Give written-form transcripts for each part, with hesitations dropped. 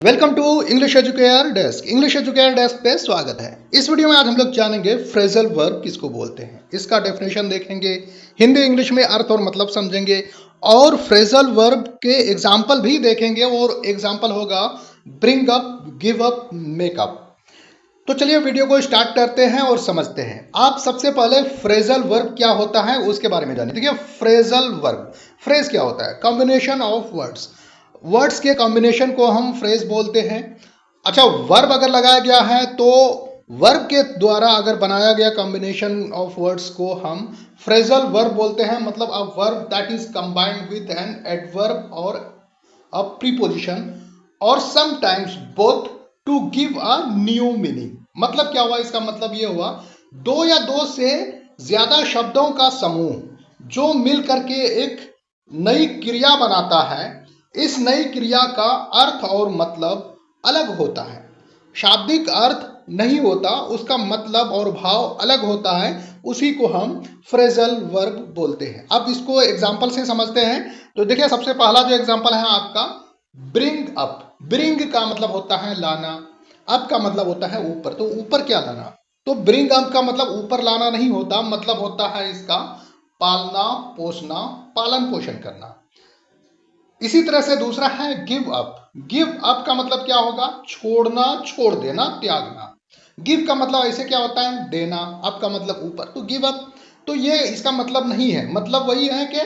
Welcome to English Educare desk. English Educare desk पे स्वागत है। इस वीडियो में आज हम लोग जानेंगे फ्रेजल वर्ब किसको बोलते हैं, इसका डेफिनेशन देखेंगे, हिंदी इंग्लिश में अर्थ और मतलब समझेंगे और फ्रेजल वर्ब के एग्जाम्पल भी देखेंगे। और एग्जाम्पल होगा bring up, give up, make up. तो चलिए वीडियो को स्टार्ट करते हैं और समझते हैं। आप सबसे पहले फ्रेजल वर्ब क्या होता है उसके बारे में जानिए। देखिए फ्रेजल वर्ब, फ्रेज क्या होता है? कॉम्बिनेशन ऑफ वर्ड्स, वर्ड्स के कॉम्बिनेशन को हम फ्रेज बोलते हैं। अच्छा, वर्ब अगर लगाया गया है तो वर्ब के द्वारा अगर बनाया गया कॉम्बिनेशन ऑफ वर्ड्स को हम फ्रेजल वर्ब बोलते हैं। मतलब a verb that is combined with an adverb और अ प्रीपोजिशन और sometimes both to give a new meaning. मतलब क्या हुआ? इसका मतलब ये हुआ दो या दो से ज्यादा शब्दों का समूह जो मिल करके एक नई क्रिया बनाता है। इस नई क्रिया का अर्थ और मतलब अलग होता है, शाब्दिक अर्थ नहीं होता, उसका मतलब और भाव अलग होता है। उसी को हम फ्रेजल वर्ब बोलते हैं। अब इसको एग्जाम्पल से समझते हैं। तो देखिए सबसे पहला जो एग्जाम्पल है आपका ब्रिंग अप। ब्रिंग का मतलब होता है लाना, अप का मतलब होता है ऊपर। तो ऊपर क्या लाना? तो ब्रिंग अप का मतलब ऊपर लाना नहीं होता, मतलब होता है इसका पालना पोसना, पालन पोषण करना। इसी तरह से दूसरा है गिव अप। गिव अप का मतलब क्या होगा? छोड़ना, छोड़ देना, त्यागना। गिव का मतलब ऐसे क्या होता है? देना। अप का मतलब ऊपर, तो गिव अप। तो ये इसका मतलब नहीं है, मतलब वही है कि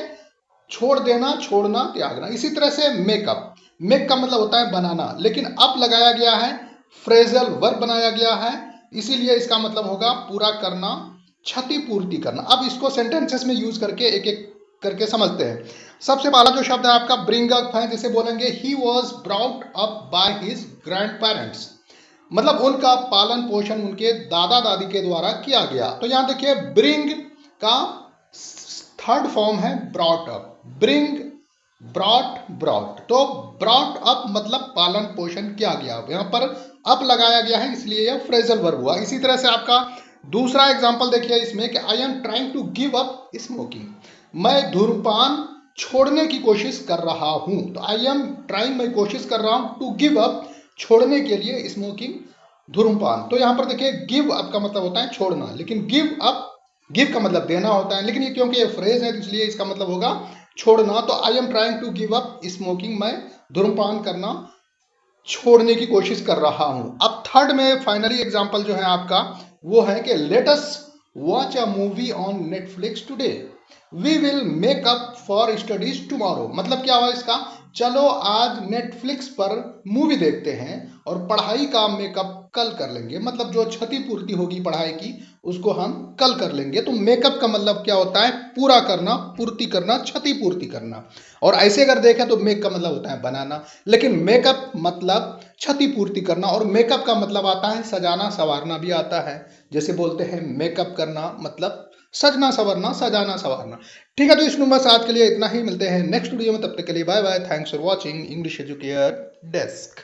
छोड़ देना, छोड़ना, त्यागना। इसी तरह से मेकअप, मेक का मतलब होता है बनाना, लेकिन अप लगाया गया है, फ्रेजल वर्ब बनाया गया है, इसीलिए इसका मतलब होगा पूरा करना, क्षतिपूर्ति करना। अब इसको सेंटेंसेस में यूज करके एक एक करके समझते हैं। सबसे पहला जो शब्द है आपका ब्रिंग अप है, जिसे बोलेंगे he was brought up by his grand parents. मतलब उनका पालन पोषण उनके दादा दादी के द्वारा किया गया। तो यहां देखिए ब्रिंग का थर्ड फॉर्म है brought up. Bring, brought, brought. तो ब्रॉट अप मतलब पालन पोषण किया गया, यहां पर अप लगाया गया है, इसलिए यह फ्रेजल वर्ब हुआ। इसी तरह से आपका दूसरा एग्जांपल देखिए इसमें कि I am trying to give up smoking. मैं धूम्रपान छोड़ने की कोशिश कर रहा हूं। तो आई एम ट्राइंग, मैं कोशिश कर रहा हूं, टू गिव अप छोड़ने के लिए, स्मोकिंग धूम्रपान। तो यहां पर देखिए गिव अप का मतलब होता है छोड़ना, लेकिन गिव अप, गिव का मतलब देना होता है, लेकिन ये क्योंकि ये फ्रेज है तो इसलिए इसका मतलब होगा छोड़ना। तो I am trying to give up smoking, मैं धूम्रपान करना छोड़ने की कोशिश कर रहा हूं। अब थर्ड में फाइनली एग्जांपल जो है आपका वो है कि let us watch a movie on Netflix today, we will make up for studies tomorrow. मतलब क्या हुआ इसका? चलो आज नेटफ्लिक्स पर मूवी देखते हैं और पढ़ाई का मेकअप कल कर लेंगे। मतलब जो क्षतिपूर्ति होगी पढ़ाई की उसको हम कल कर लेंगे। तो मेकअप का मतलब क्या होता है? पूरा करना, पूर्ति करना, क्षतिपूर्ति करना। और ऐसे अगर देखें तो मेक का मतलब होता है बनाना, लेकिन मेकअप मतलब क्षतिपूर्ति करना। और मेकअप का मतलब आता है सजाना संवारना भी आता है। जैसे बोलते हैं मेकअप करना मतलब सजना संवरना, सजाना संवारना। ठीक है, तो इस नंबर से आज के लिए इतना ही। मिलते हैं नेक्स्ट वीडियो में, तब तक के लिए bye bye. Thanks for watching English Educare desk.